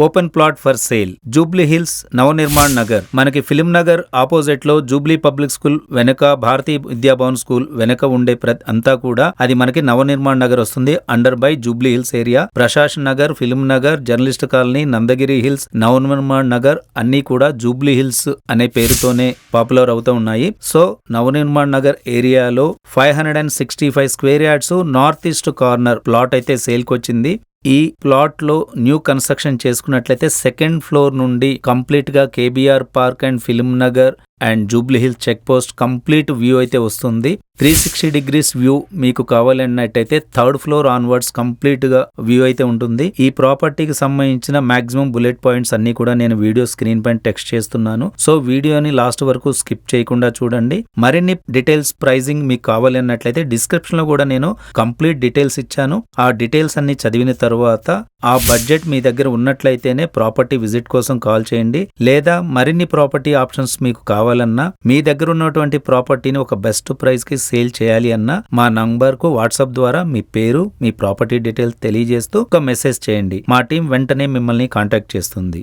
Open plot for sale. Jubilee hills, Navnirman Nagar. మనకి film Nagar opposite లో Jubilee public school వెనక, భారతీయ Vidya Bhavan school వెనక ఉండే అంతా కూడా అది మనకి నవనిర్మాణ్ నగర్ వస్తుంది. Under by Jubilee hills area. Prashasan Nagar, film Nagar, journalist colony, Nandagiri hills, Navnirman Nagar అన్ని కూడా జూబ్లీ హిల్స్ అనే పేరుతోనే పాపులర్ అవుతూ ఉన్నాయి. సో నవనిర్మాణ్ నగర్ ఏరియాలో 565 square yards north east corner plot అయితే సేల్కి వచ్చింది. ఈ ప్లాట్ లో న్యూ కన్స్ట్రక్షన్ చేసుకున్నట్లయితే సెకండ్ ఫ్లోర్ నుండి కంప్లీట్ గా KBR Park and Film Nagar and Jubilee Hills check post complete view అయితే వస్తుంది. 360 డిగ్రీస్ వ్యూ మీకు కావాలన్నట్టయితే థర్డ్ ఫ్లోర్ ఆన్వర్డ్స్ కంప్లీట్ గా వ్యూ అయితే ఉంటుంది. ఈ ప్రాపర్టీకి సంబంధించిన మాక్సిమం బుల్లెట్ పాయింట్స్ అన్ని కూడా నేను వీడియో స్క్రీన్ పైన టెక్స్ట్ చేస్తున్నాను. సో వీడియోని లాస్ట్ వరకు స్కిప్ చేయకుండా చూడండి. మరిన్ని డీటెయిల్స్ ప్రైజింగ్ మీకు కావాలన్నట్లయితే డిస్క్రిప్షన్ లో కూడా నేను కంప్లీట్ డీటెయిల్స్ ఇచ్చాను. ఆ డీటెయిల్స్ అన్ని చదివిన తర్వాత ఆ బడ్జెట్ మీ దగ్గర ఉన్నట్లయితేనే ప్రాపర్టీ విజిట్ కోసం కాల్ చేయండి. లేదా మరిన్ని ప్రాపర్టీ ఆప్షన్స్ మీకు కావాలన్నా, మీ దగ్గర ఉన్నటువంటి ప్రాపర్టీని ఒక బెస్ట్ ప్రైస్ కి సేల్ చేయాలి అన్నా మా నంబర్ కు వాట్సాప్ ద్వారా మీ పేరు, మీ ప్రాపర్టీ డీటెయిల్స్ తెలియజేస్తూ ఒక మెసేజ్ చేయండి. మా టీం వెంటనే మిమ్మల్ని కాంటాక్ట్ చేస్తుంది.